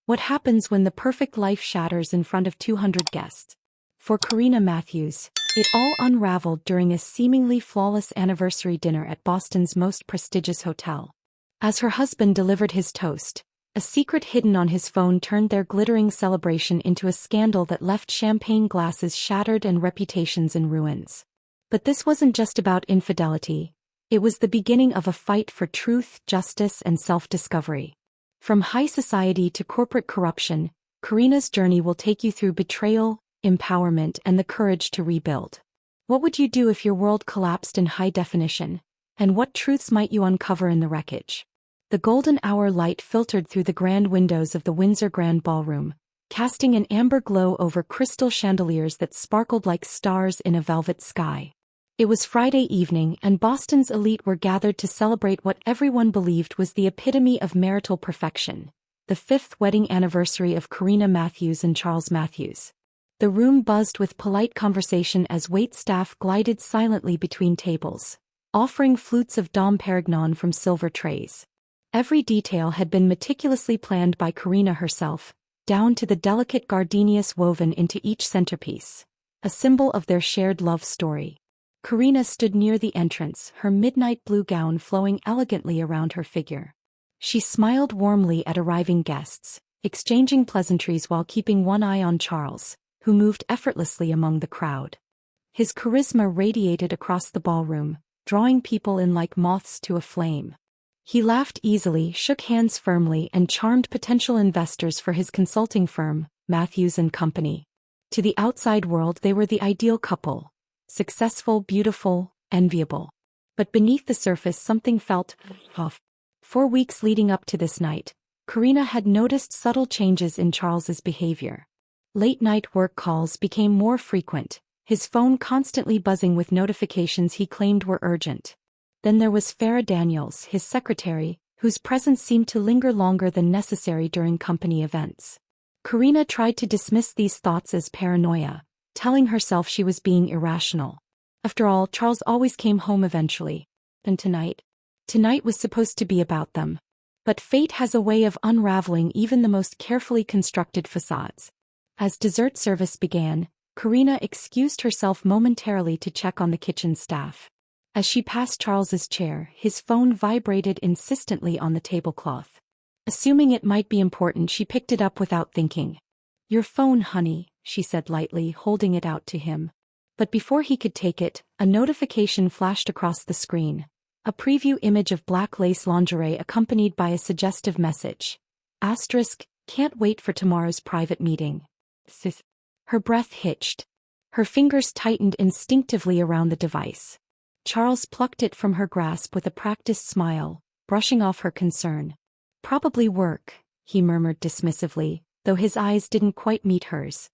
What happens when the perfect life shatters in front of 200 guests? For Karina Matthews, it all unraveled during a seemingly flawless anniversary dinner at Boston's most prestigious hotel. As her husband delivered his toast, a secret hidden on his phone turned their glittering celebration into a scandal that left champagne glasses shattered and reputations in ruins. But this wasn't just about infidelity. It was the beginning of a fight for truth, justice, and self-discovery. From high society to corporate corruption, Karina's journey will take you through betrayal, empowerment, and the courage to rebuild. What would you do if your world collapsed in high definition? And what truths might you uncover in the wreckage? The golden hour light filtered through the grand windows of the Windsor Grand Ballroom, casting an amber glow over crystal chandeliers that sparkled like stars in a velvet sky. It was Friday evening, and Boston's elite were gathered to celebrate what everyone believed was the epitome of marital perfection, the 5th wedding anniversary of Karina Matthews and Charles Matthews. The room buzzed with polite conversation as waitstaff glided silently between tables, offering flutes of Dom Perignon from silver trays. Every detail had been meticulously planned by Karina herself, down to the delicate gardenias woven into each centerpiece, a symbol of their shared love story. Karina stood near the entrance, her midnight blue gown flowing elegantly around her figure. She smiled warmly at arriving guests, exchanging pleasantries while keeping one eye on Charles, who moved effortlessly among the crowd. His charisma radiated across the ballroom, drawing people in like moths to a flame. He laughed easily, shook hands firmly, and charmed potential investors for his consulting firm, Matthews & Company. To the outside world they were the ideal couple. Successful, beautiful, enviable. But beneath the surface something felt off. 4 weeks leading up to this night, Karina had noticed subtle changes in Charles's behavior. Late-night work calls became more frequent, his phone constantly buzzing with notifications he claimed were urgent. Then there was Farah Daniels, his secretary, whose presence seemed to linger longer than necessary during company events. Karina tried to dismiss these thoughts as paranoia, telling herself she was being irrational. After all, Charles always came home eventually. And tonight was supposed to be about them. But fate has a way of unraveling even the most carefully constructed facades. As dessert service began, Karina excused herself momentarily to check on the kitchen staff. As she passed Charles's chair, his phone vibrated insistently on the tablecloth. Assuming it might be important, she picked it up without thinking. "Your phone, honey," she said lightly, holding it out to him. But before he could take it, a notification flashed across the screen. A preview image of black lace lingerie accompanied by a suggestive message. "Can't wait for tomorrow's private meeting." Her breath hitched. Her fingers tightened instinctively around the device. Charles plucked it from her grasp with a practiced smile, brushing off her concern. "Probably work," he murmured dismissively, though his eyes didn't quite meet hers.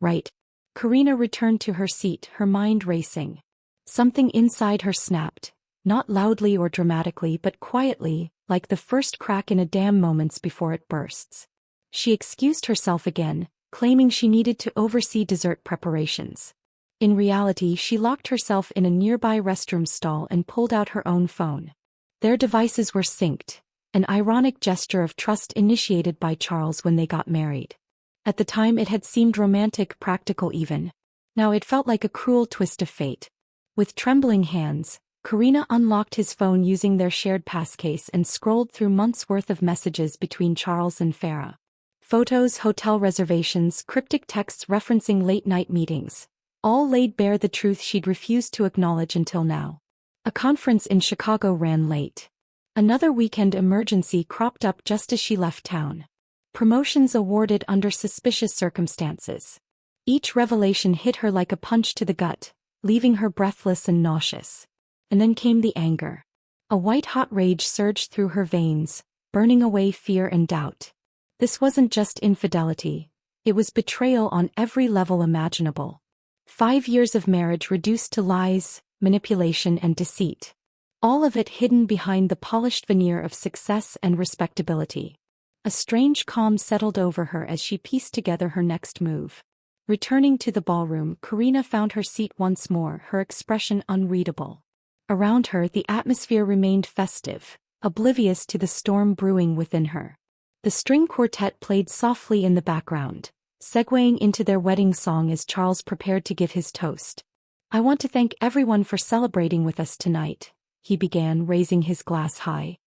Right. Karina returned to her seat, her mind racing. Something inside her snapped, not loudly or dramatically but quietly, like the first crack in a dam moments before it bursts. She excused herself again, claiming she needed to oversee dessert preparations. In reality, she locked herself in a nearby restroom stall and pulled out her own phone. Their devices were synced, an ironic gesture of trust initiated by Charles when they got married. At the time it had seemed romantic, practical even. Now it felt like a cruel twist of fate. With trembling hands, Karina unlocked his phone using their shared passcase and scrolled through months' worth of messages between Charles and Farah. Photos, hotel reservations, cryptic texts referencing late-night meetings. All laid bare the truth she'd refused to acknowledge until now. A conference in Chicago ran late. Another weekend emergency cropped up just as she left town. Promotions awarded under suspicious circumstances. Each revelation hit her like a punch to the gut, leaving her breathless and nauseous. And then came the anger. A white-hot rage surged through her veins, burning away fear and doubt. This wasn't just infidelity. It was betrayal on every level imaginable. 5 years of marriage reduced to lies, manipulation, and deceit. All of it hidden behind the polished veneer of success and respectability. A strange calm settled over her as she pieced together her next move. Returning to the ballroom, Karina found her seat once more, her expression unreadable. Around her, the atmosphere remained festive, oblivious to the storm brewing within her. The string quartet played softly in the background, segueing into their wedding song as Charles prepared to give his toast. "I want to thank everyone for celebrating with us tonight," he began, raising his glass high.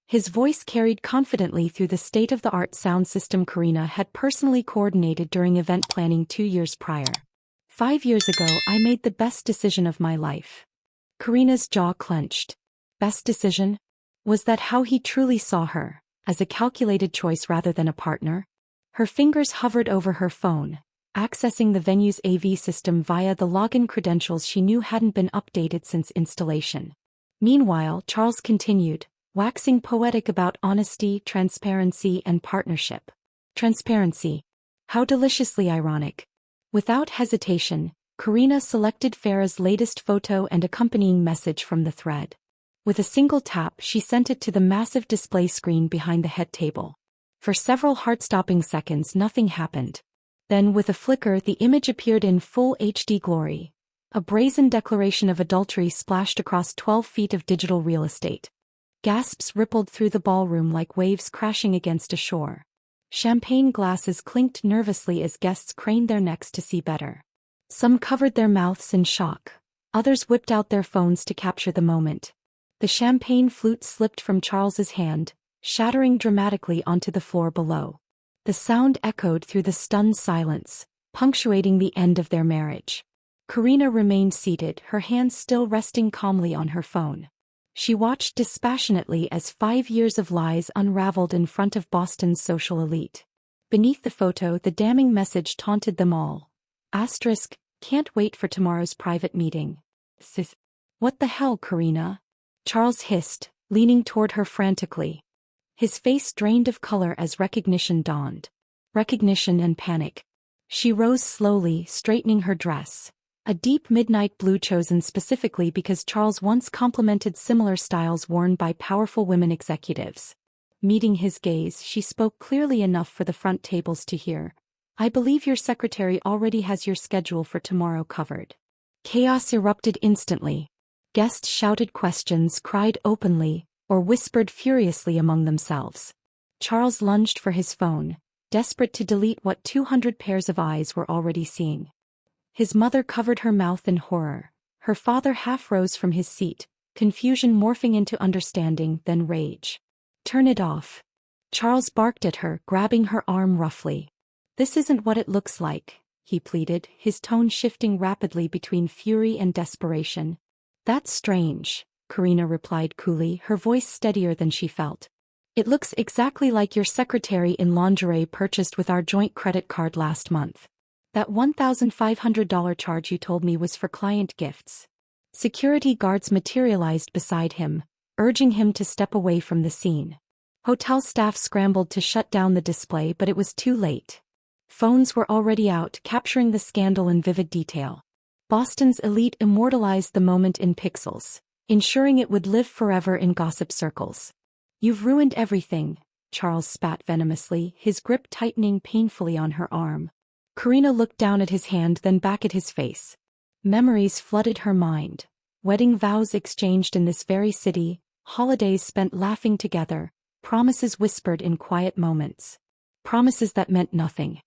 His voice carried confidently through the state-of-the-art sound system Karina had personally coordinated during event planning 2 years prior. "5 years ago I made the best decision of my life." Karina's jaw clenched. Best decision? Was that how he truly saw her, as a calculated choice rather than a partner? Her fingers hovered over her phone, accessing the venue's AV system via the login credentials she knew hadn't been updated since installation. Meanwhile, Charles continued, waxing poetic about honesty, transparency, and partnership. Transparency. How deliciously ironic. Without hesitation, Karina selected Farah's latest photo and accompanying message from the thread. With a single tap, she sent it to the massive display screen behind the head table. For several heart-stopping seconds, nothing happened. Then, with a flicker, the image appeared in full HD glory. A brazen declaration of adultery splashed across 12 feet of digital real estate. Gasps rippled through the ballroom like waves crashing against a shore. Champagne glasses clinked nervously as guests craned their necks to see better. Some covered their mouths in shock. Others whipped out their phones to capture the moment. The champagne flute slipped from Charles's hand, shattering dramatically onto the floor below. The sound echoed through the stunned silence, punctuating the end of their marriage. Karina remained seated, her hands still resting calmly on her phone. She watched dispassionately as 5 years of lies unraveled in front of Boston's social elite. Beneath the photo, the damning message taunted them all. Asterisk, can't wait for tomorrow's private meeting. Sis. What the hell, Karina? Charles hissed, leaning toward her frantically. His face drained of color as recognition dawned. Recognition and panic. She rose slowly, straightening her dress. A deep midnight blue chosen specifically because Charles once complimented similar styles worn by powerful women executives. Meeting his gaze, she spoke clearly enough for the front tables to hear. "I believe your secretary already has your schedule for tomorrow covered." Chaos erupted instantly. Guests shouted questions, cried openly, or whispered furiously among themselves. Charles lunged for his phone, desperate to delete what 200 pairs of eyes were already seeing. His mother covered her mouth in horror. Her father half rose from his seat, confusion morphing into understanding, then rage. "Turn it off." Charles barked at her, grabbing her arm roughly. "This isn't what it looks like," he pleaded, his tone shifting rapidly between fury and desperation. "That's strange," Karina replied coolly, her voice steadier than she felt. "It looks exactly like your secretary in lingerie purchased with our joint credit card last month. That $1,500 charge you told me was for client gifts." Security guards materialized beside him, urging him to step away from the scene. Hotel staff scrambled to shut down the display, but it was too late. Phones were already out, capturing the scandal in vivid detail. Boston's elite immortalized the moment in pixels, ensuring it would live forever in gossip circles. "You've ruined everything," Charles spat venomously, his grip tightening painfully on her arm. Karina looked down at his hand, then back at his face. Memories flooded her mind. Wedding vows exchanged in this very city, holidays spent laughing together, promises whispered in quiet moments. Promises that meant nothing.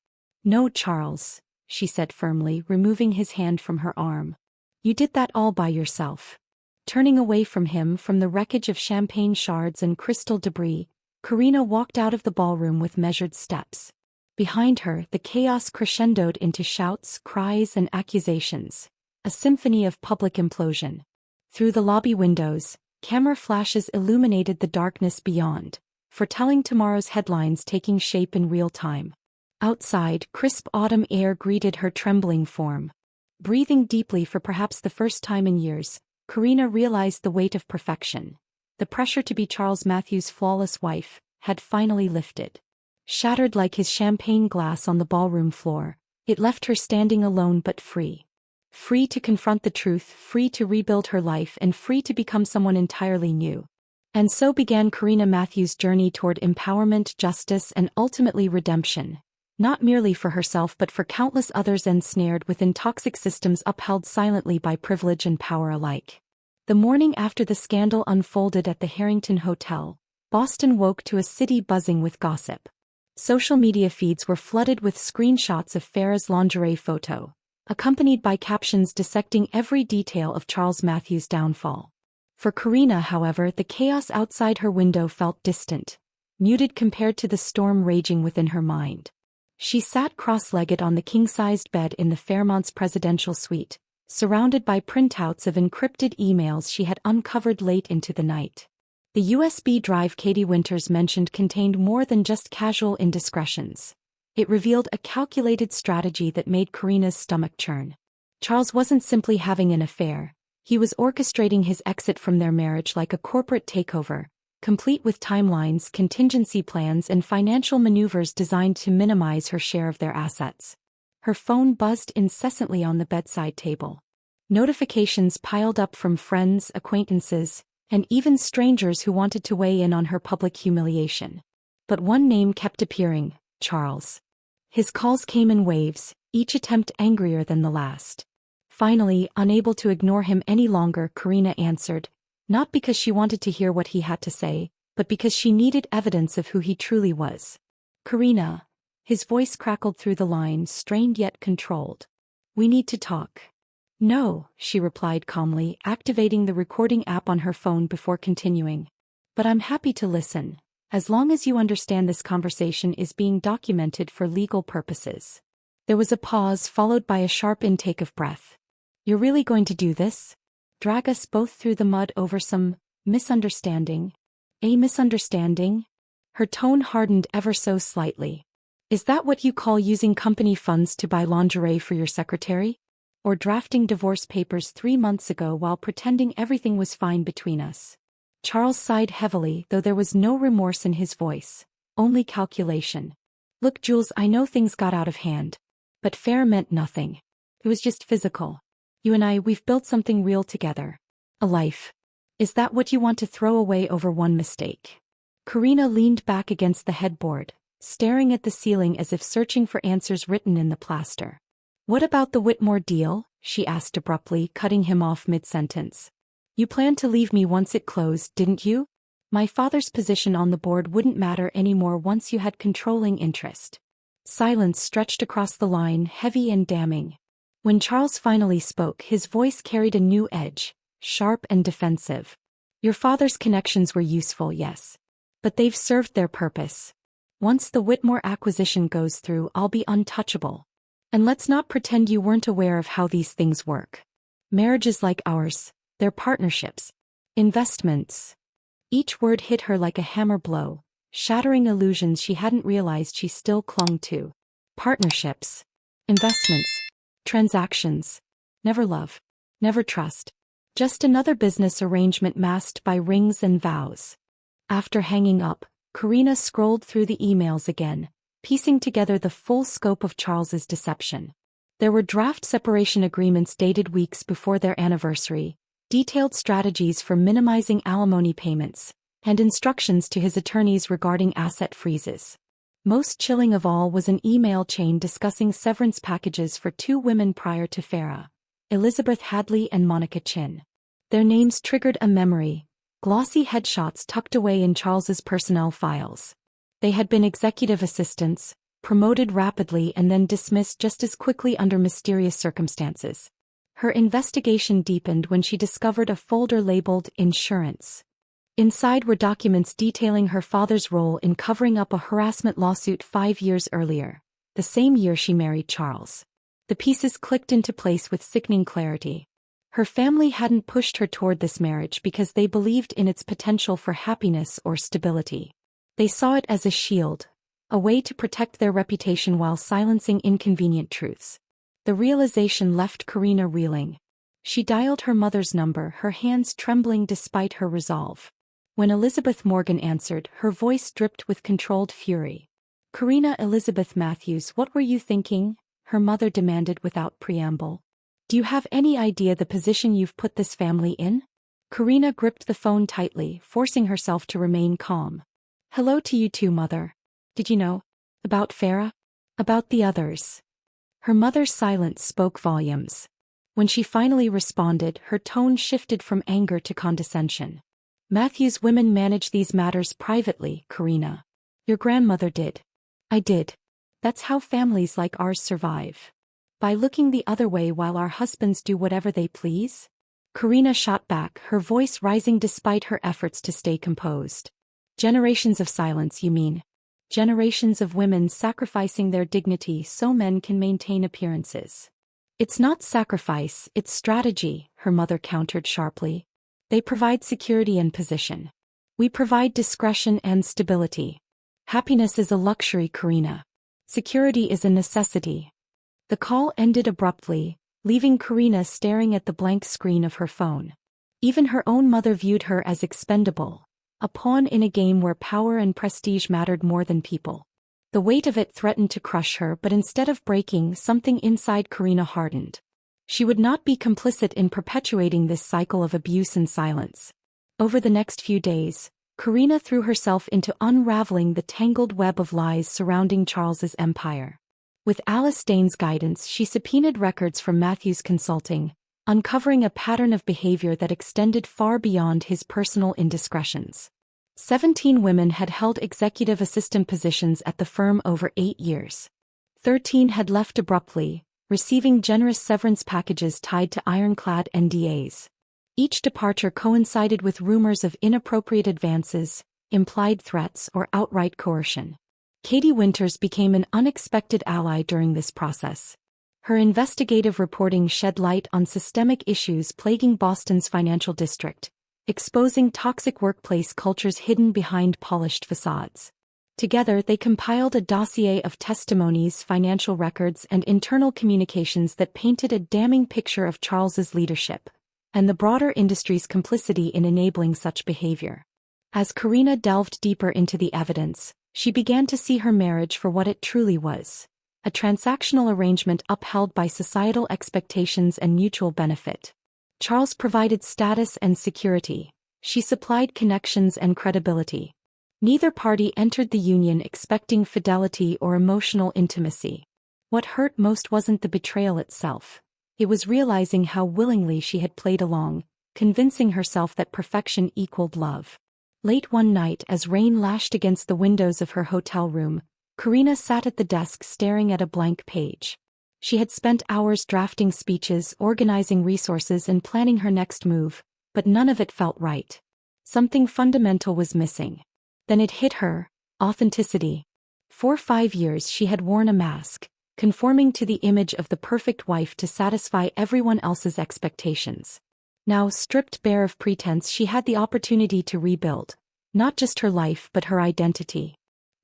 "No, Charles," she said firmly, removing his hand from her arm. "You did that all by yourself." Turning away from him, from the wreckage of champagne shards and crystal debris, Karina walked out of the ballroom with measured steps. Behind her, the chaos crescendoed into shouts, cries, and accusations. A symphony of public implosion. Through the lobby windows, camera flashes illuminated the darkness beyond, foretelling tomorrow's headlines taking shape in real time. Outside, crisp autumn air greeted her trembling form. Breathing deeply for perhaps the first time in years, Karina realized the weight of perfection. The pressure to be Charles Matthews' flawless wife had finally lifted. Shattered like his champagne glass on the ballroom floor, it left her standing alone but free. Free to confront the truth, free to rebuild her life, and free to become someone entirely new. And so began Karina Matthews' journey toward empowerment, justice, and ultimately redemption. Not merely for herself but for countless others ensnared within toxic systems upheld silently by privilege and power alike. The morning after the scandal unfolded at the Harrington Hotel, Boston woke to a city buzzing with gossip. Social media feeds were flooded with screenshots of Farah's lingerie photo, accompanied by captions dissecting every detail of Charles Matthews' downfall. For Karina, however, the chaos outside her window felt distant, muted compared to the storm raging within her mind. She sat cross-legged on the king-sized bed in the Fairmont's presidential suite, surrounded by printouts of encrypted emails she had uncovered late into the night. The USB drive Katie Winters mentioned contained more than just casual indiscretions. It revealed a calculated strategy that made Karina's stomach churn. Charles wasn't simply having an affair. He was orchestrating his exit from their marriage like a corporate takeover, complete with timelines, contingency plans, and financial maneuvers designed to minimize her share of their assets. Her phone buzzed incessantly on the bedside table. Notifications piled up from friends, acquaintances, and even strangers who wanted to weigh in on her public humiliation. But one name kept appearing: Charles. His calls came in waves, each attempt angrier than the last. Finally, unable to ignore him any longer, Karina answered, not because she wanted to hear what he had to say, but because she needed evidence of who he truly was. "Karina." His voice crackled through the line, strained yet controlled. "We need to talk." "No," she replied calmly, activating the recording app on her phone before continuing. "But I'm happy to listen, as long as you understand this conversation is being documented for legal purposes." There was a pause followed by a sharp intake of breath. "You're really going to do this? Drag us both through the mud over some misunderstanding?" "A misunderstanding?" Her tone hardened ever so slightly. "Is that what you call using company funds to buy lingerie for your secretary? Or drafting divorce papers 3 months ago while pretending everything was fine between us?" Charles sighed heavily, though there was no remorse in his voice, only calculation. "Look, Jules, I know things got out of hand. But fair meant nothing. It was just physical. You and I, we've built something real together. A life. Is that what you want to throw away over one mistake?" Karina leaned back against the headboard, staring at the ceiling as if searching for answers written in the plaster. "What about the Whitmore deal?" she asked abruptly, cutting him off mid-sentence. "You planned to leave me once it closed, didn't you? My father's position on the board wouldn't matter anymore once you had controlling interest." Silence stretched across the line, heavy and damning. When Charles finally spoke, his voice carried a new edge, sharp and defensive. "Your father's connections were useful, yes. But they've served their purpose. Once the Whitmore acquisition goes through, I'll be untouchable. And let's not pretend you weren't aware of how these things work. Marriages like ours, they're partnerships. Investments." Each word hit her like a hammer blow, shattering illusions she hadn't realized she still clung to. Partnerships. Investments. Transactions. Never love. Never trust. Just another business arrangement masked by rings and vows. After hanging up, Karina scrolled through the emails again, piecing together the full scope of Charles's deception. There were draft separation agreements dated weeks before their anniversary, detailed strategies for minimizing alimony payments, and instructions to his attorneys regarding asset freezes. Most chilling of all was an email chain discussing severance packages for 2 women prior to Farah, Elizabeth Hadley and Monica Chin. Their names triggered a memory, glossy headshots tucked away in Charles's personnel files. They had been executive assistants, promoted rapidly and then dismissed just as quickly under mysterious circumstances. Her investigation deepened when she discovered a folder labeled "Insurance." Inside were documents detailing her father's role in covering up a harassment lawsuit 5 years earlier, the same year she married Charles. The pieces clicked into place with sickening clarity. Her family hadn't pushed her toward this marriage because they believed in its potential for happiness or stability. They saw it as a shield, a way to protect their reputation while silencing inconvenient truths. The realization left Karina reeling. She dialed her mother's number, her hands trembling despite her resolve. When Elizabeth Morgan answered, her voice dripped with controlled fury. "Karina Elizabeth Matthews, what were you thinking?" her mother demanded without preamble. "Do you have any idea the position you've put this family in?" Karina gripped the phone tightly, forcing herself to remain calm. "Hello to you too, Mother. Did you know? About Farah? About the others?" Her mother's silence spoke volumes. When she finally responded, her tone shifted from anger to condescension. "Matthew's women manage these matters privately, Karina. Your grandmother did. I did. That's how families like ours survive. By looking the other way while our husbands do whatever they please? Karina shot back, her voice rising despite her efforts to stay composed. Generations of silence, you mean? Generations of women sacrificing their dignity so men can maintain appearances. It's not sacrifice, it's strategy, her mother countered sharply. They provide security and position. We provide discretion and stability. Happiness is a luxury, Karina. Security is a necessity. The call ended abruptly, leaving Karina staring at the blank screen of her phone. Even her own mother viewed her as expendable, a pawn in a game where power and prestige mattered more than people. The weight of it threatened to crush her, but instead of breaking, something inside Karina hardened. She would not be complicit in perpetuating this cycle of abuse and silence. Over the next few days, Karina threw herself into unraveling the tangled web of lies surrounding Charles's empire. With Alice Dane's guidance, she subpoenaed records from Matthews Consulting, uncovering a pattern of behavior that extended far beyond his personal indiscretions. 17 women had held executive assistant positions at the firm over 8 years. 13 had left abruptly, receiving generous severance packages tied to ironclad NDAs. Each departure coincided with rumors of inappropriate advances, implied threats, or outright coercion. Katie Winters became an unexpected ally during this process. Her investigative reporting shed light on systemic issues plaguing Boston's financial district, exposing toxic workplace cultures hidden behind polished facades. Together, they compiled a dossier of testimonies, financial records, and internal communications that painted a damning picture of Charles's leadership and the broader industry's complicity in enabling such behavior. As Karina delved deeper into the evidence, she began to see her marriage for what it truly was: a transactional arrangement upheld by societal expectations and mutual benefit. Charles provided status and security. She supplied connections and credibility. Neither party entered the union expecting fidelity or emotional intimacy. What hurt most wasn't the betrayal itself. It was realizing how willingly she had played along, convincing herself that perfection equaled love. Late one night, as rain lashed against the windows of her hotel room, Karina sat at the desk staring at a blank page. She had spent hours drafting speeches, organizing resources, and planning her next move, but none of it felt right. Something fundamental was missing. Then it hit her: authenticity. For 5 years she had worn a mask, conforming to the image of the perfect wife to satisfy everyone else's expectations. Now, stripped bare of pretense, she had the opportunity to rebuild, not just her life but her identity.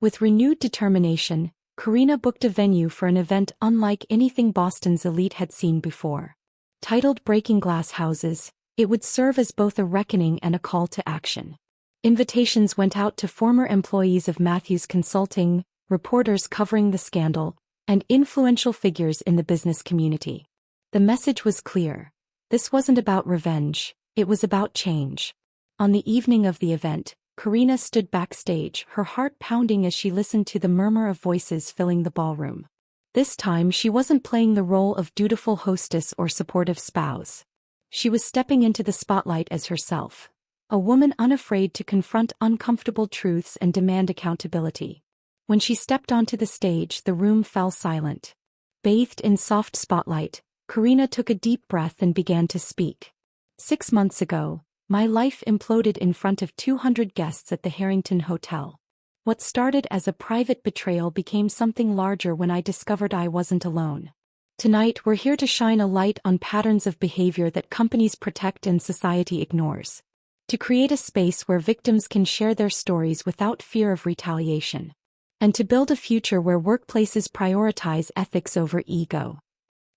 With renewed determination, Karina booked a venue for an event unlike anything Boston's elite had seen before. Titled Breaking Glass Houses, it would serve as both a reckoning and a call to action. Invitations went out to former employees of Matthews Consulting, reporters covering the scandal, and influential figures in the business community. The message was clear. This wasn't about revenge, it was about change. On the evening of the event, Karina stood backstage, her heart pounding as she listened to the murmur of voices filling the ballroom. This time she wasn't playing the role of dutiful hostess or supportive spouse. She was stepping into the spotlight as herself, a woman unafraid to confront uncomfortable truths and demand accountability. When she stepped onto the stage, the room fell silent. Bathed in soft spotlight, Karina took a deep breath and began to speak. 6 months ago, my life imploded in front of 200 guests at the Harrington Hotel. What started as a private betrayal became something larger when I discovered I wasn't alone. Tonight we're here to shine a light on patterns of behavior that companies protect and society ignores. To create a space where victims can share their stories without fear of retaliation. And to build a future where workplaces prioritize ethics over ego.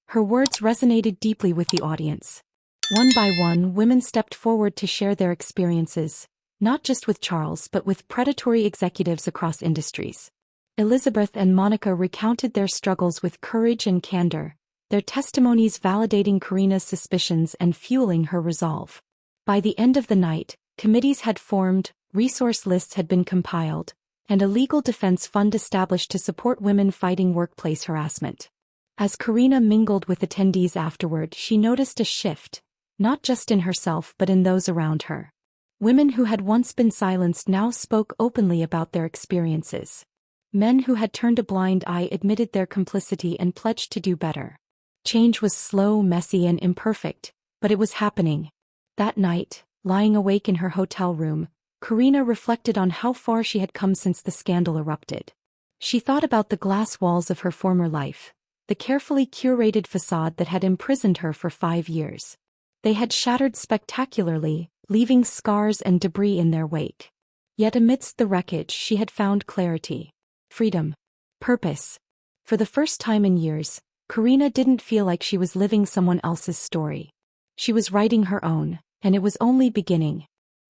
Her words resonated deeply with the audience. One by one, women stepped forward to share their experiences, not just with Charles but with predatory executives across industries. Elizabeth and Monica recounted their struggles with courage and candor, their testimonies validating Karina's suspicions and fueling her resolve. By the end of the night, committees had formed, resource lists had been compiled, and a legal defense fund established to support women fighting workplace harassment. As Karina mingled with attendees afterward, she noticed a shift, not just in herself but in those around her. Women who had once been silenced now spoke openly about their experiences. Men who had turned a blind eye admitted their complicity and pledged to do better. Change was slow, messy, and imperfect, but it was happening. That night, lying awake in her hotel room, Karina reflected on how far she had come since the scandal erupted. She thought about the glass walls of her former life, the carefully curated facade that had imprisoned her for 5 years. They had shattered spectacularly, leaving scars and debris in their wake. Yet amidst the wreckage she had found clarity, freedom, purpose. For the first time in years, Karina didn't feel like she was living someone else's story. She was writing her own, and it was only beginning.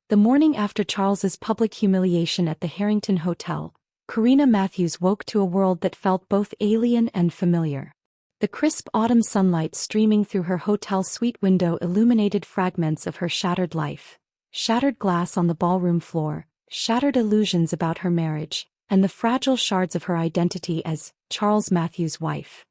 The morning after Charles's public humiliation at the Harrington Hotel, Karina Matthews woke to a world that felt both alien and familiar. The crisp autumn sunlight streaming through her hotel suite window illuminated fragments of her shattered life. Shattered glass on the ballroom floor, shattered illusions about her marriage, and the fragile shards of her identity as Charles Matthews' wife.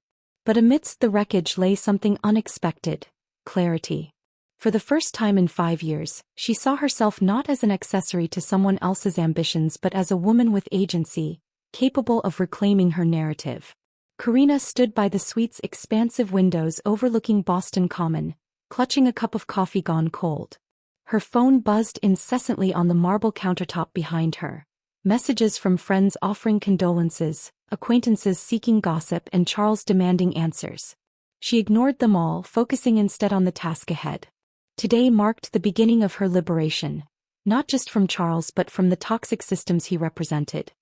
But amidst the wreckage lay something unexpected: clarity. For the first time in 5 years, she saw herself not as an accessory to someone else's ambitions but as a woman with agency, capable of reclaiming her narrative. Karina stood by the suite's expansive windows overlooking Boston Common, clutching a cup of coffee gone cold. Her phone buzzed incessantly on the marble countertop behind her. Messages from friends offering condolences, acquaintances seeking gossip, and Charles demanding answers. She ignored them all, focusing instead on the task ahead. Today marked the beginning of her liberation, not just from Charles but from the toxic systems he represented.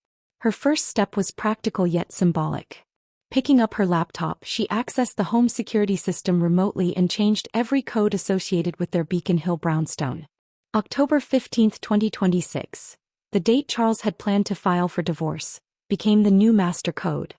Her first step was practical yet symbolic. Picking up her laptop, she accessed the home security system remotely and changed every code associated with their Beacon Hill brownstone. October 15, 2026, the date Charles had planned to file for divorce, became the new master code.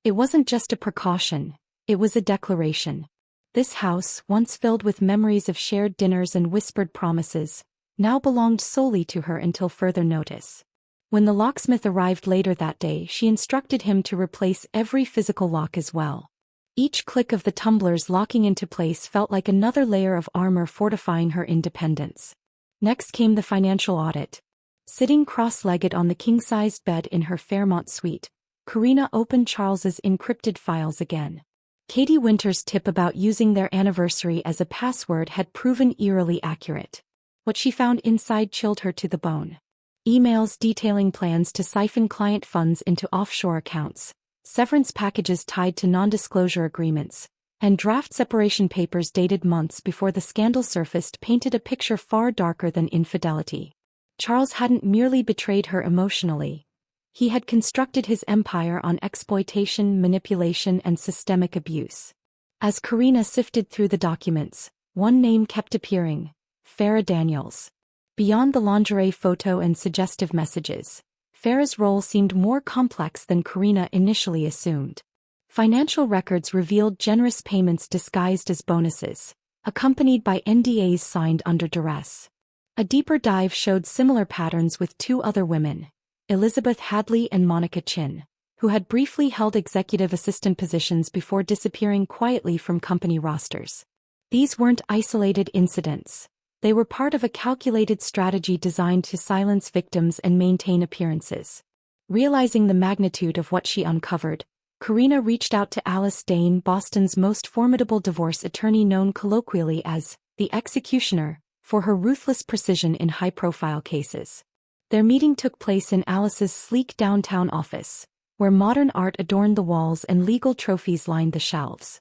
It wasn't just a precaution, it was a declaration. This house, once filled with memories of shared dinners and whispered promises, now belonged solely to her until further notice. When the locksmith arrived later that day, she instructed him to replace every physical lock as well. Each click of the tumblers locking into place felt like another layer of armor fortifying her independence. Next came the financial audit. Sitting cross-legged on the king-sized bed in her Fairmont suite, Karina opened Charles's encrypted files again. Katie Winter's tip about using their anniversary as a password had proven eerily accurate. What she found inside chilled her to the bone. Emails detailing plans to siphon client funds into offshore accounts, severance packages tied to non-disclosure agreements, and draft separation papers dated months before the scandal surfaced painted a picture far darker than infidelity. Charles hadn't merely betrayed her emotionally. He had constructed his empire on exploitation, manipulation, and systemic abuse. As Karina sifted through the documents, one name kept appearing: Farrah Daniels. Beyond the lingerie photo and suggestive messages, Farrah's role seemed more complex than Karina initially assumed. Financial records revealed generous payments disguised as bonuses, accompanied by NDAs signed under duress. A deeper dive showed similar patterns with 2 other women, Elizabeth Hadley and Monica Chin, who had briefly held executive assistant positions before disappearing quietly from company rosters. These weren't isolated incidents. They were part of a calculated strategy designed to silence victims and maintain appearances. Realizing the magnitude of what she uncovered, Karina reached out to Alice Dane, Boston's most formidable divorce attorney known colloquially as the executioner, for her ruthless precision in high-profile cases. Their meeting took place in Alice's sleek downtown office, where modern art adorned the walls and legal trophies lined the shelves.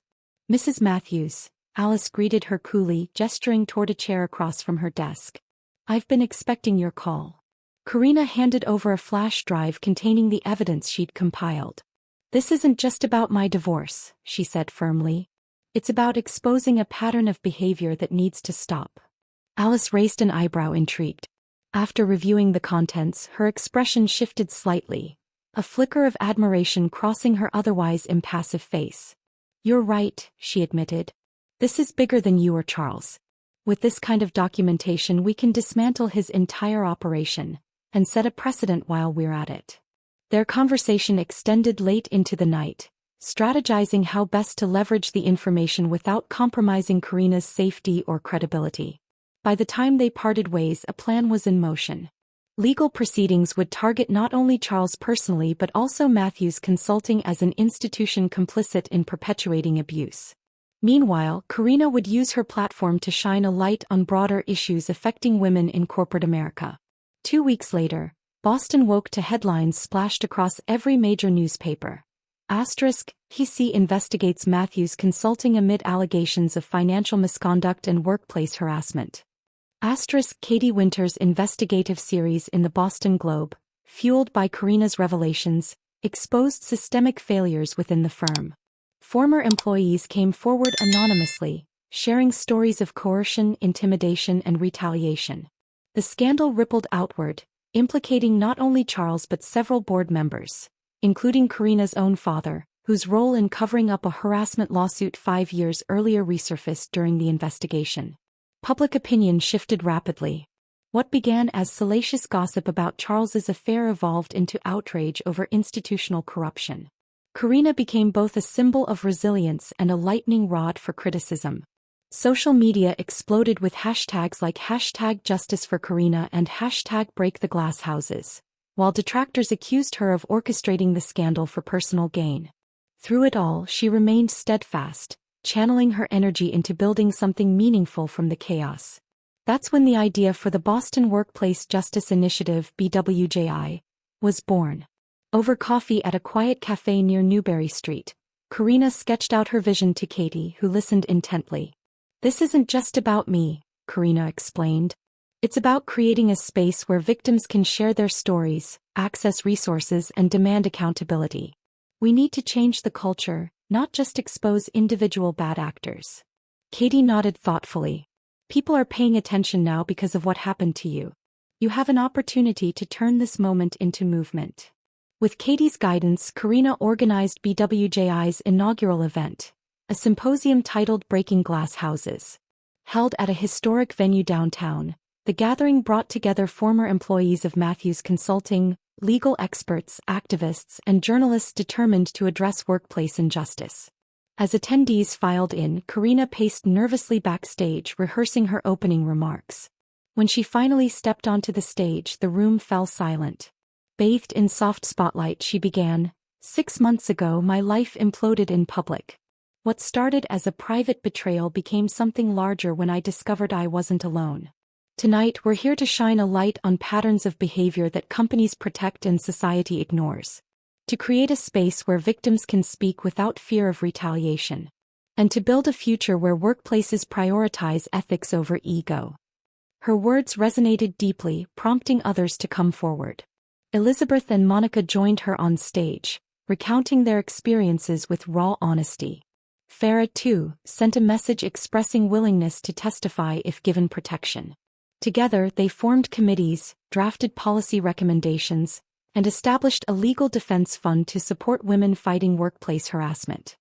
"Mrs. Matthews," Alice greeted her coolly, gesturing toward a chair across from her desk. "I've been expecting your call." Karina handed over a flash drive containing the evidence she'd compiled. "This isn't just about my divorce," she said firmly. "It's about exposing a pattern of behavior that needs to stop." Alice raised an eyebrow, intrigued. After reviewing the contents, her expression shifted slightly, a flicker of admiration crossing her otherwise impassive face. "You're right," she admitted. "This is bigger than you or Charles. With this kind of documentation we can dismantle his entire operation, and set a precedent while we're at it." Their conversation extended late into the night, strategizing how best to leverage the information without compromising Karina's safety or credibility. By the time they parted ways, a plan was in motion. Legal proceedings would target not only Charles personally but also Matthews Consulting as an institution complicit in perpetuating abuse. Meanwhile, Karina would use her platform to shine a light on broader issues affecting women in corporate America. 2 weeks later, Boston woke to headlines splashed across every major newspaper. PC investigates Matthews Consulting amid allegations of financial misconduct and workplace harassment. Katie Winter's investigative series in the Boston Globe, fueled by Karina's revelations, exposed systemic failures within the firm. Former employees came forward anonymously, sharing stories of coercion, intimidation, and retaliation. The scandal rippled outward, implicating not only Charles but several board members, including Karina's own father, whose role in covering up a harassment lawsuit 5 years earlier resurfaced during the investigation. Public opinion shifted rapidly. What began as salacious gossip about Charles's affair evolved into outrage over institutional corruption. Karina became both a symbol of resilience and a lightning rod for criticism. Social media exploded with hashtags like #JusticeForKarina and #BreakTheGlassHouses, while detractors accused her of orchestrating the scandal for personal gain. Through it all, she remained steadfast, channeling her energy into building something meaningful from the chaos. That's when the idea for the Boston Workplace Justice Initiative (BWJI) was born. Over coffee at a quiet cafe near Newbury Street, Karina sketched out her vision to Katie, who listened intently. "This isn't just about me," Karina explained. "It's about creating a space where victims can share their stories, access resources, and demand accountability. We need to change the culture, not just expose individual bad actors." Katie nodded thoughtfully. "People are paying attention now because of what happened to you. You have an opportunity to turn this moment into movement." With Katie's guidance, Karina organized BWJI's inaugural event, a symposium titled Breaking Glass Houses. Held at a historic venue downtown, the gathering brought together former employees of Matthews Consulting, legal experts, activists, and journalists determined to address workplace injustice. As attendees filed in, Karina paced nervously backstage, rehearsing her opening remarks. When she finally stepped onto the stage, the room fell silent. Bathed in soft spotlight, she began, "6 months ago, my life imploded in public. What started as a private betrayal became something larger when I discovered I wasn't alone. Tonight, we're here to shine a light on patterns of behavior that companies protect and society ignores. To create a space where victims can speak without fear of retaliation. And to build a future where workplaces prioritize ethics over ego." Her words resonated deeply, prompting others to come forward. Elizabeth and Monica joined her on stage, recounting their experiences with raw honesty. Farah, too, sent a message expressing willingness to testify if given protection. Together, they formed committees, drafted policy recommendations, and established a legal defense fund to support women fighting workplace harassment.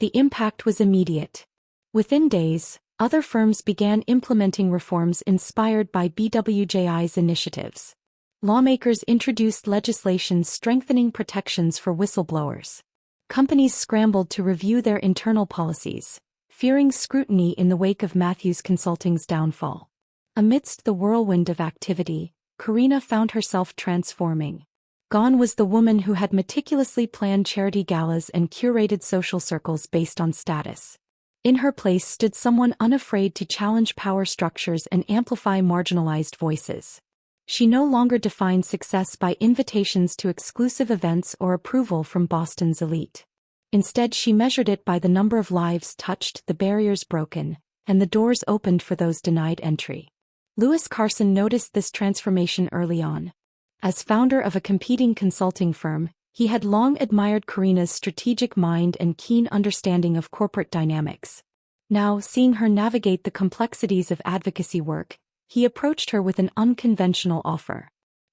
The impact was immediate. Within days, other firms began implementing reforms inspired by BWJI's initiatives. Lawmakers introduced legislation strengthening protections for whistleblowers. Companies scrambled to review their internal policies, fearing scrutiny in the wake of Matthews Consulting's downfall. Amidst the whirlwind of activity, Karina found herself transforming. Gone was the woman who had meticulously planned charity galas and curated social circles based on status. In her place stood someone unafraid to challenge power structures and amplify marginalized voices. She no longer defined success by invitations to exclusive events or approval from Boston's elite. Instead, she measured it by the number of lives touched, the barriers broken, and the doors opened for those denied entry. Lewis Carson noticed this transformation early on. As founder of a competing consulting firm, he had long admired Karina's strategic mind and keen understanding of corporate dynamics. Now, seeing her navigate the complexities of advocacy work, he approached her with an unconventional offer.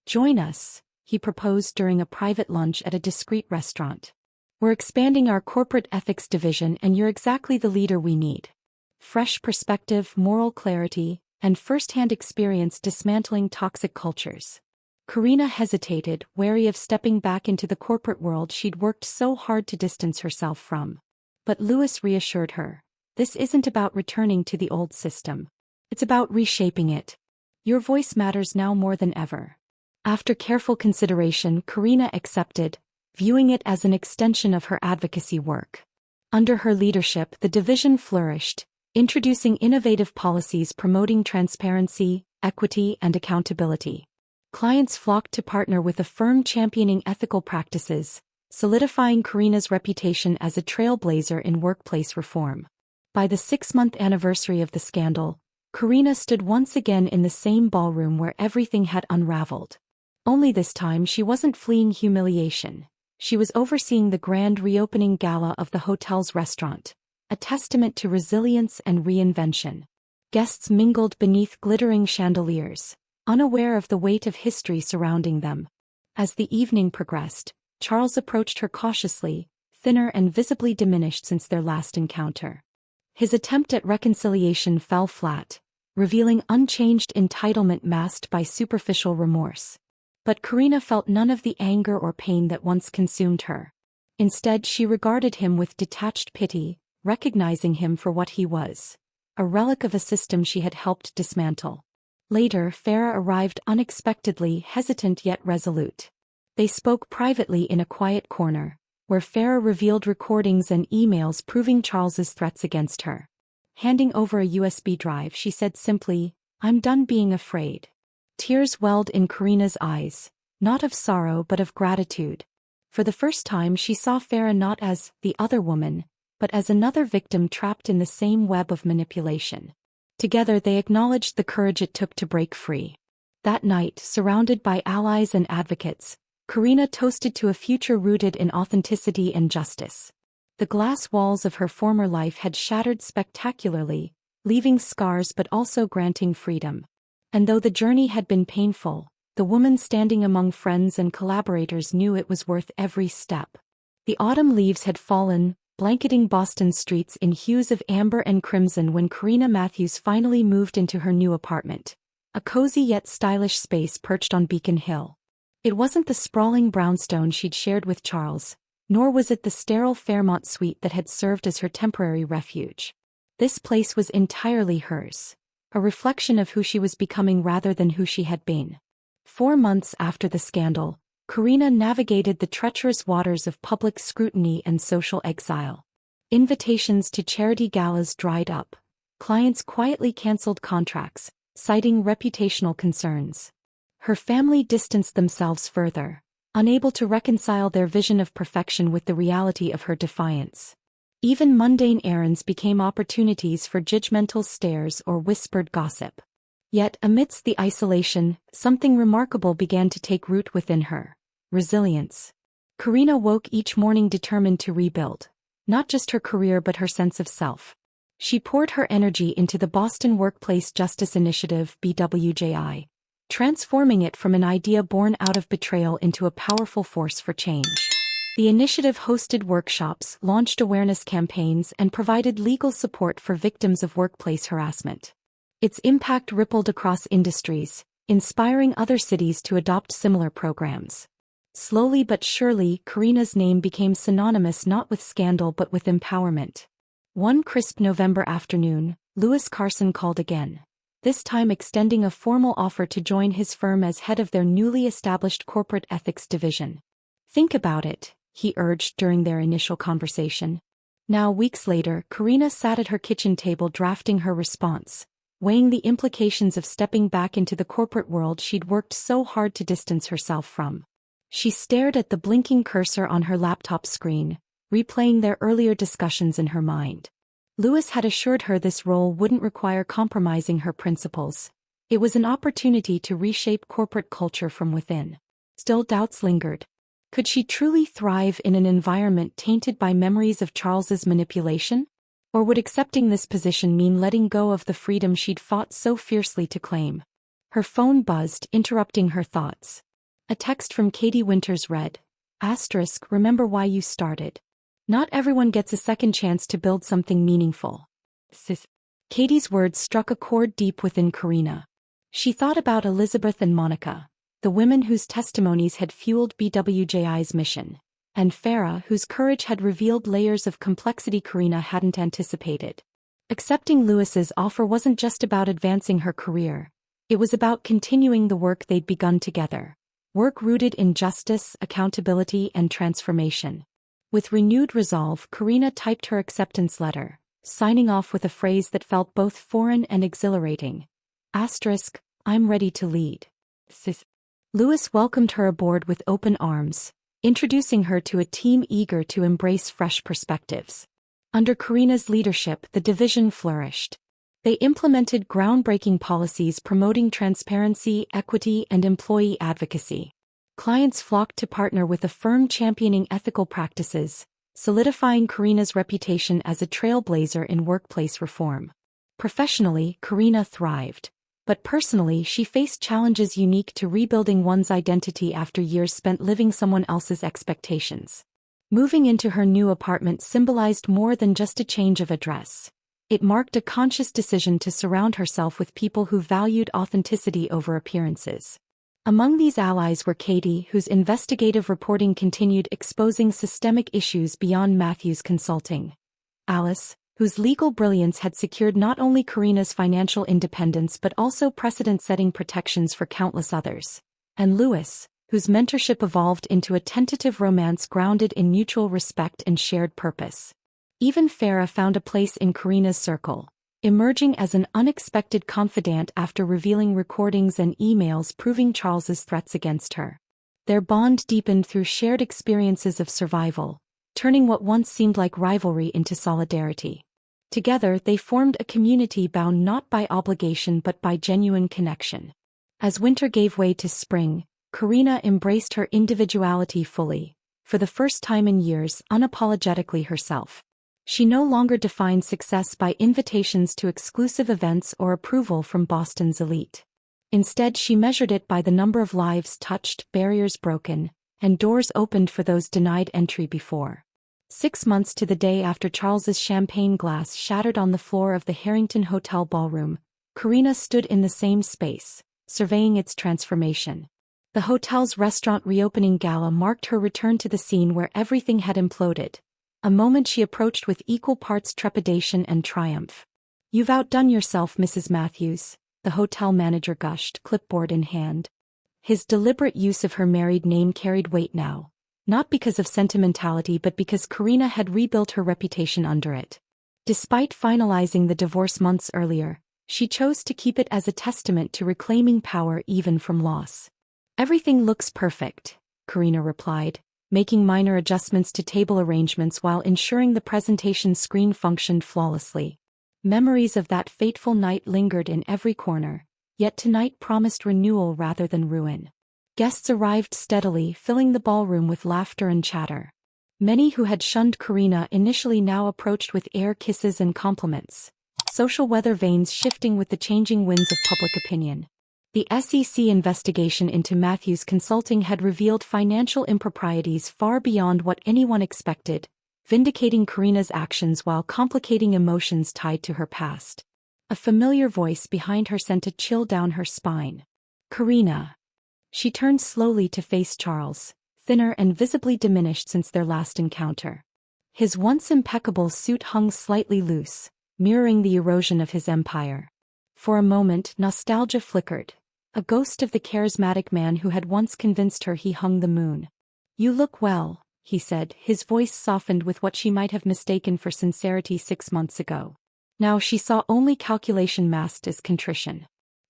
"Join us," he proposed during a private lunch at a discreet restaurant. "We're expanding our corporate ethics division and you're exactly the leader we need. Fresh perspective, moral clarity, and first-hand experience dismantling toxic cultures." Karina hesitated, wary of stepping back into the corporate world she'd worked so hard to distance herself from. But Lewis reassured her. "This isn't about returning to the old system. It's about reshaping it. Your voice matters now more than ever." After careful consideration, Karina accepted, viewing it as an extension of her advocacy work. Under her leadership, the division flourished, introducing innovative policies promoting transparency, equity, and accountability. Clients flocked to partner with a firm championing ethical practices, solidifying Karina's reputation as a trailblazer in workplace reform. By the 6-month anniversary of the scandal, Karina stood once again in the same ballroom where everything had unraveled. Only this time she wasn't fleeing humiliation. She was overseeing the grand reopening gala of the hotel's restaurant, a testament to resilience and reinvention. Guests mingled beneath glittering chandeliers, unaware of the weight of history surrounding them. As the evening progressed, Charles approached her cautiously, thinner and visibly diminished since their last encounter. His attempt at reconciliation fell flat, revealing unchanged entitlement masked by superficial remorse. But Karina felt none of the anger or pain that once consumed her. Instead, she regarded him with detached pity, recognizing him for what he was, a relic of a system she had helped dismantle. Later, Farah arrived unexpectedly, hesitant yet resolute. They spoke privately in a quiet corner, where Farah revealed recordings and emails proving Charles's threats against her. Handing over a USB drive, she said simply, "I'm done being afraid." Tears welled in Karina's eyes, not of sorrow but of gratitude. For the first time she saw Farah not as the other woman, but as another victim trapped in the same web of manipulation. Together they acknowledged the courage it took to break free. That night, surrounded by allies and advocates, Karina toasted to a future rooted in authenticity and justice. The glass walls of her former life had shattered spectacularly, leaving scars but also granting freedom. And though the journey had been painful, the woman standing among friends and collaborators knew it was worth every step. The autumn leaves had fallen, blanketing Boston's streets in hues of amber and crimson when Karina Matthews finally moved into her new apartment, a cozy yet stylish space perched on Beacon Hill. It wasn't the sprawling brownstone she'd shared with Charles, nor was it the sterile Fairmont suite that had served as her temporary refuge. This place was entirely hers, a reflection of who she was becoming rather than who she had been. 4 months after the scandal, Karina navigated the treacherous waters of public scrutiny and social exile. Invitations to charity galas dried up. Clients quietly canceled contracts, citing reputational concerns. Her family distanced themselves further, unable to reconcile their vision of perfection with the reality of her defiance. Even mundane errands became opportunities for judgmental stares or whispered gossip. Yet, amidst the isolation, something remarkable began to take root within her: resilience. Karina woke each morning determined to rebuild, not just her career but her sense of self. She poured her energy into the Boston Workplace Justice Initiative (BWJI), transforming it from an idea born out of betrayal into a powerful force for change. The initiative hosted workshops, launched awareness campaigns, and provided legal support for victims of workplace harassment. Its impact rippled across industries, inspiring other cities to adopt similar programs. Slowly but surely, Karina's name became synonymous not with scandal but with empowerment. One crisp November afternoon, Louis Carson called again, this time extending a formal offer to join his firm as head of their newly established corporate ethics division. "Think about it," he urged during their initial conversation. Now, weeks later, Karina sat at her kitchen table drafting her response, weighing the implications of stepping back into the corporate world she'd worked so hard to distance herself from. She stared at the blinking cursor on her laptop screen, replaying their earlier discussions in her mind. Louis had assured her this role wouldn't require compromising her principles. It was an opportunity to reshape corporate culture from within. Still, doubts lingered. Could she truly thrive in an environment tainted by memories of Charles's manipulation? Or would accepting this position mean letting go of the freedom she'd fought so fiercely to claim? Her phone buzzed, interrupting her thoughts. A text from Katie Winters read, "Remember why you started. Not everyone gets a second chance to build something meaningful." Katie's words struck a chord deep within Karina. She thought about Elizabeth and Monica, the women whose testimonies had fueled BWJI's mission, and Farah, whose courage had revealed layers of complexity Karina hadn't anticipated. Accepting Louis's offer wasn't just about advancing her career. It was about continuing the work they'd begun together, Work rooted in justice, accountability, and transformation. With renewed resolve, Karina typed her acceptance letter, signing off with a phrase that felt both foreign and exhilarating. Asterisk, I'm ready to lead. Lewis welcomed her aboard with open arms, introducing her to a team eager to embrace fresh perspectives. Under Karina's leadership, the division flourished. They implemented groundbreaking policies promoting transparency, equity, and employee advocacy. Clients flocked to partner with a firm championing ethical practices, solidifying Karina's reputation as a trailblazer in workplace reform. Professionally, Karina thrived. But personally, she faced challenges unique to rebuilding one's identity after years spent living someone else's expectations. Moving into her new apartment symbolized more than just a change of address. It marked a conscious decision to surround herself with people who valued authenticity over appearances. Among these allies were Katie, whose investigative reporting continued exposing systemic issues beyond Matthews Consulting; Alice, whose legal brilliance had secured not only Karina's financial independence but also precedent-setting protections for countless others; and Lewis, whose mentorship evolved into a tentative romance grounded in mutual respect and shared purpose. Even Farah found a place in Karina's circle, emerging as an unexpected confidant after revealing recordings and emails proving Charles's threats against her. Their bond deepened through shared experiences of survival, turning what once seemed like rivalry into solidarity. Together, they formed a community bound not by obligation but by genuine connection. As winter gave way to spring, Karina embraced her individuality fully, for the first time in years, unapologetically herself. She no longer defined success by invitations to exclusive events or approval from Boston's elite. Instead, she measured it by the number of lives touched, barriers broken, and doors opened for those denied entry before. 6 months to the day after Charles's champagne glass shattered on the floor of the Harrington Hotel ballroom, Karina stood in the same space, surveying its transformation. The hotel's restaurant reopening gala marked her return to the scene where everything had imploded, a moment she approached with equal parts trepidation and triumph. "You've outdone yourself, Mrs. Matthews," the hotel manager gushed, clipboard in hand. His deliberate use of her married name carried weight now, not because of sentimentality but because Karina had rebuilt her reputation under it. Despite finalizing the divorce months earlier, she chose to keep it as a testament to reclaiming power even from loss. "Everything looks perfect," Karina replied, making minor adjustments to table arrangements while ensuring the presentation screen functioned flawlessly. Memories of that fateful night lingered in every corner, yet tonight promised renewal rather than ruin. Guests arrived steadily, filling the ballroom with laughter and chatter. Many who had shunned Karina initially now approached with air kisses and compliments, social weather vanes shifting with the changing winds of public opinion. The SEC investigation into Matthews Consulting had revealed financial improprieties far beyond what anyone expected, vindicating Karina's actions while complicating emotions tied to her past. A familiar voice behind her sent a chill down her spine. "Karina." She turned slowly to face Charles, thinner and visibly diminished since their last encounter. His once impeccable suit hung slightly loose, mirroring the erosion of his empire. For a moment, nostalgia flickered, a ghost of the charismatic man who had once convinced her he hung the moon. "You look well," he said, his voice softened with what she might have mistaken for sincerity 6 months ago. Now she saw only calculation masked as contrition.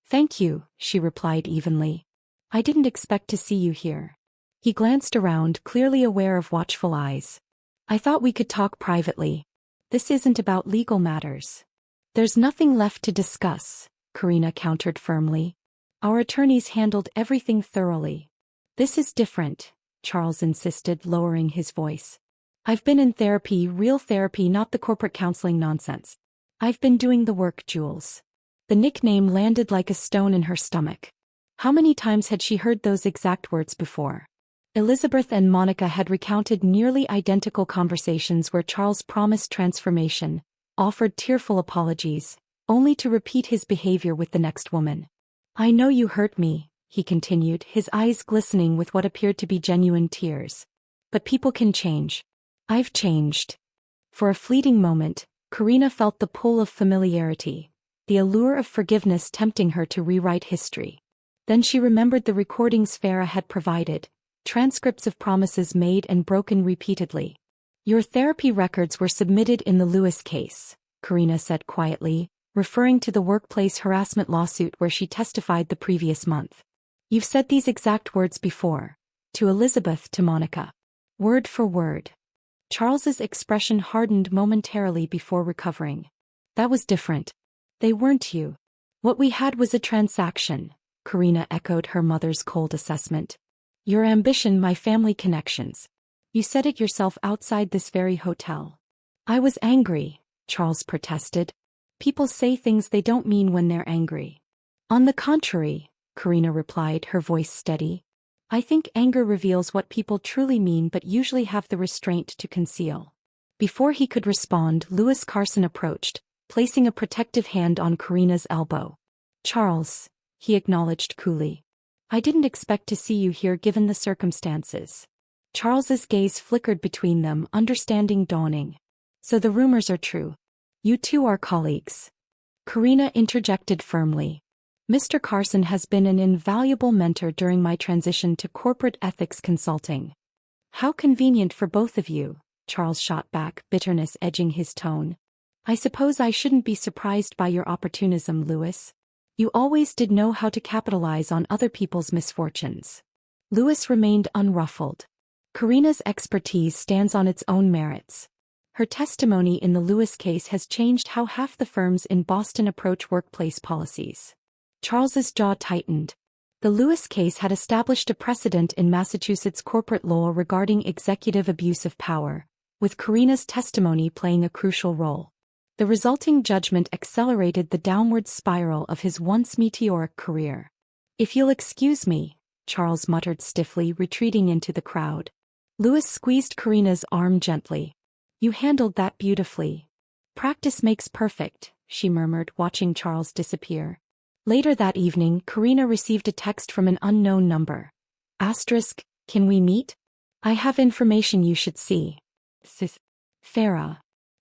"Thank you," she replied evenly. "I didn't expect to see you here." He glanced around, clearly aware of watchful eyes. "I thought we could talk privately. This isn't about legal matters." "There's nothing left to discuss," Karina countered firmly. "Our attorneys handled everything thoroughly." "This is different," Charles insisted, lowering his voice. "I've been in therapy, real therapy, not the corporate counseling nonsense. I've been doing the work, Jules." The nickname landed like a stone in her stomach. How many times had she heard those exact words before? Elizabeth and Monica had recounted nearly identical conversations where Charles promised transformation, offered tearful apologies, only to repeat his behavior with the next woman. "I know you hurt me," he continued, his eyes glistening with what appeared to be genuine tears. "But people can change. I've changed." For a fleeting moment, Karina felt the pull of familiarity, the allure of forgiveness tempting her to rewrite history. Then she remembered the recordings Farah had provided, transcripts of promises made and broken repeatedly. Your therapy records were submitted in the Lewis case, Karina said quietly, referring to the workplace harassment lawsuit where she testified the previous month. You've said these exact words before. To Elizabeth, to Monica. Word for word. Charles's expression hardened momentarily before recovering. That was different. They weren't you. What we had was a transaction, Karina echoed her mother's cold assessment. Your ambition, my family connections. You said it yourself outside this very hotel. I was angry, Charles protested. People say things they don't mean when they're angry. On the contrary, Karina replied, her voice steady. I think anger reveals what people truly mean but usually have the restraint to conceal. Before he could respond, Lewis Carson approached, placing a protective hand on Karina's elbow. Charles, he acknowledged coolly. I didn't expect to see you here given the circumstances. Charles's gaze flickered between them, understanding dawning. So the rumors are true. You two are colleagues. Karina interjected firmly. Mr. Carson has been an invaluable mentor during my transition to corporate ethics consulting. How convenient for both of you, Charles shot back, bitterness edging his tone. I suppose I shouldn't be surprised by your opportunism, Lewis. You always did know how to capitalize on other people's misfortunes. Lewis remained unruffled. Karina's expertise stands on its own merits. Her testimony in the Lewis case has changed how half the firms in Boston approach workplace policies. Charles's jaw tightened. The Lewis case had established a precedent in Massachusetts corporate law regarding executive abuse of power, with Karina's testimony playing a crucial role. The resulting judgment accelerated the downward spiral of his once meteoric career. If you'll excuse me, Charles muttered stiffly, retreating into the crowd. Lewis squeezed Karina's arm gently. You handled that beautifully. Practice makes perfect, she murmured, watching Charles disappear. Later that evening, Karina received a text from an unknown number. Asterisk, can we meet? I have information you should see. Farah.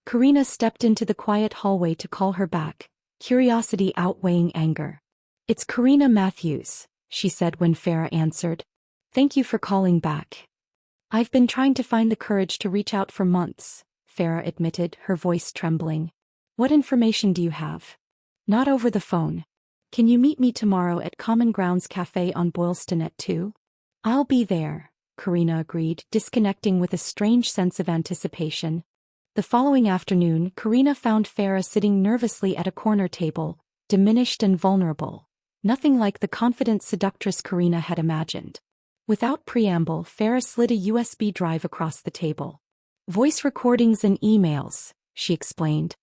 Karina stepped into the quiet hallway to call her back, curiosity outweighing anger. It's Karina Matthews, she said when Farah answered. Thank you for calling back. I've been trying to find the courage to reach out for months, Farah admitted, her voice trembling. What information do you have? Not over the phone. Can you meet me tomorrow at Common Grounds Cafe on Boylston at 2? I'll be there, Karina agreed, disconnecting with a strange sense of anticipation. The following afternoon, Karina found Farah sitting nervously at a corner table, diminished and vulnerable. Nothing like the confident seductress Karina had imagined. Without preamble, Farah slid a USB drive across the table. Voice recordings and emails, she explained.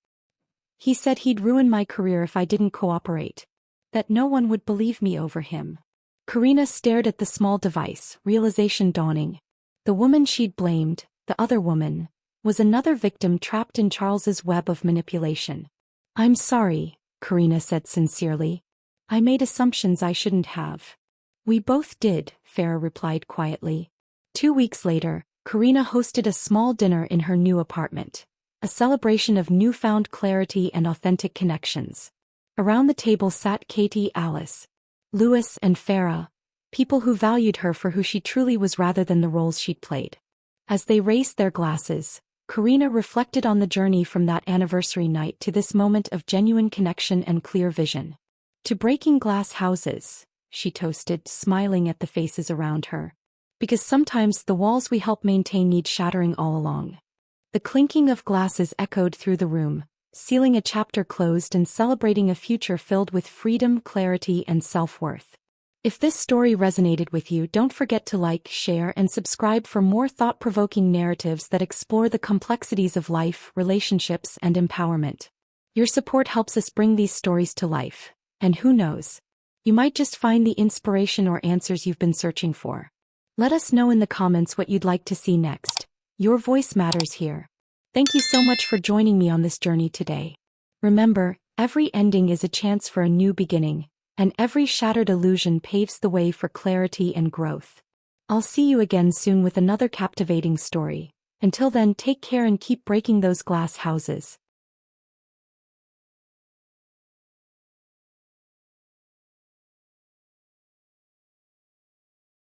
He said he'd ruin my career if I didn't cooperate. That no one would believe me over him. Karina stared at the small device, realization dawning. The woman she'd blamed, the other woman, was another victim trapped in Charles's web of manipulation. I'm sorry, Karina said sincerely. I made assumptions I shouldn't have. We both did, Farah replied quietly. 2 weeks later, Karina hosted a small dinner in her new apartment, a celebration of newfound clarity and authentic connections. Around the table sat Katie, Alice, Lewis, and Farah, people who valued her for who she truly was rather than the roles she'd played. As they raised their glasses, Karina reflected on the journey from that anniversary night to this moment of genuine connection and clear vision. To breaking glass houses, she toasted, smiling at the faces around her. Because sometimes the walls we help maintain need shattering all along. The clinking of glasses echoed through the room, sealing a chapter closed and celebrating a future filled with freedom, clarity, and self-worth. If this story resonated with you, don't forget to like, share, and subscribe for more thought-provoking narratives that explore the complexities of life, relationships, and empowerment. Your support helps us bring these stories to life, and who knows, you might just find the inspiration or answers you've been searching for. Let us know in the comments what you'd like to see next. Your voice matters here. Thank you so much for joining me on this journey today. Remember, every ending is a chance for a new beginning, and every shattered illusion paves the way for clarity and growth. I'll see you again soon with another captivating story. Until then, take care and keep breaking those glass houses.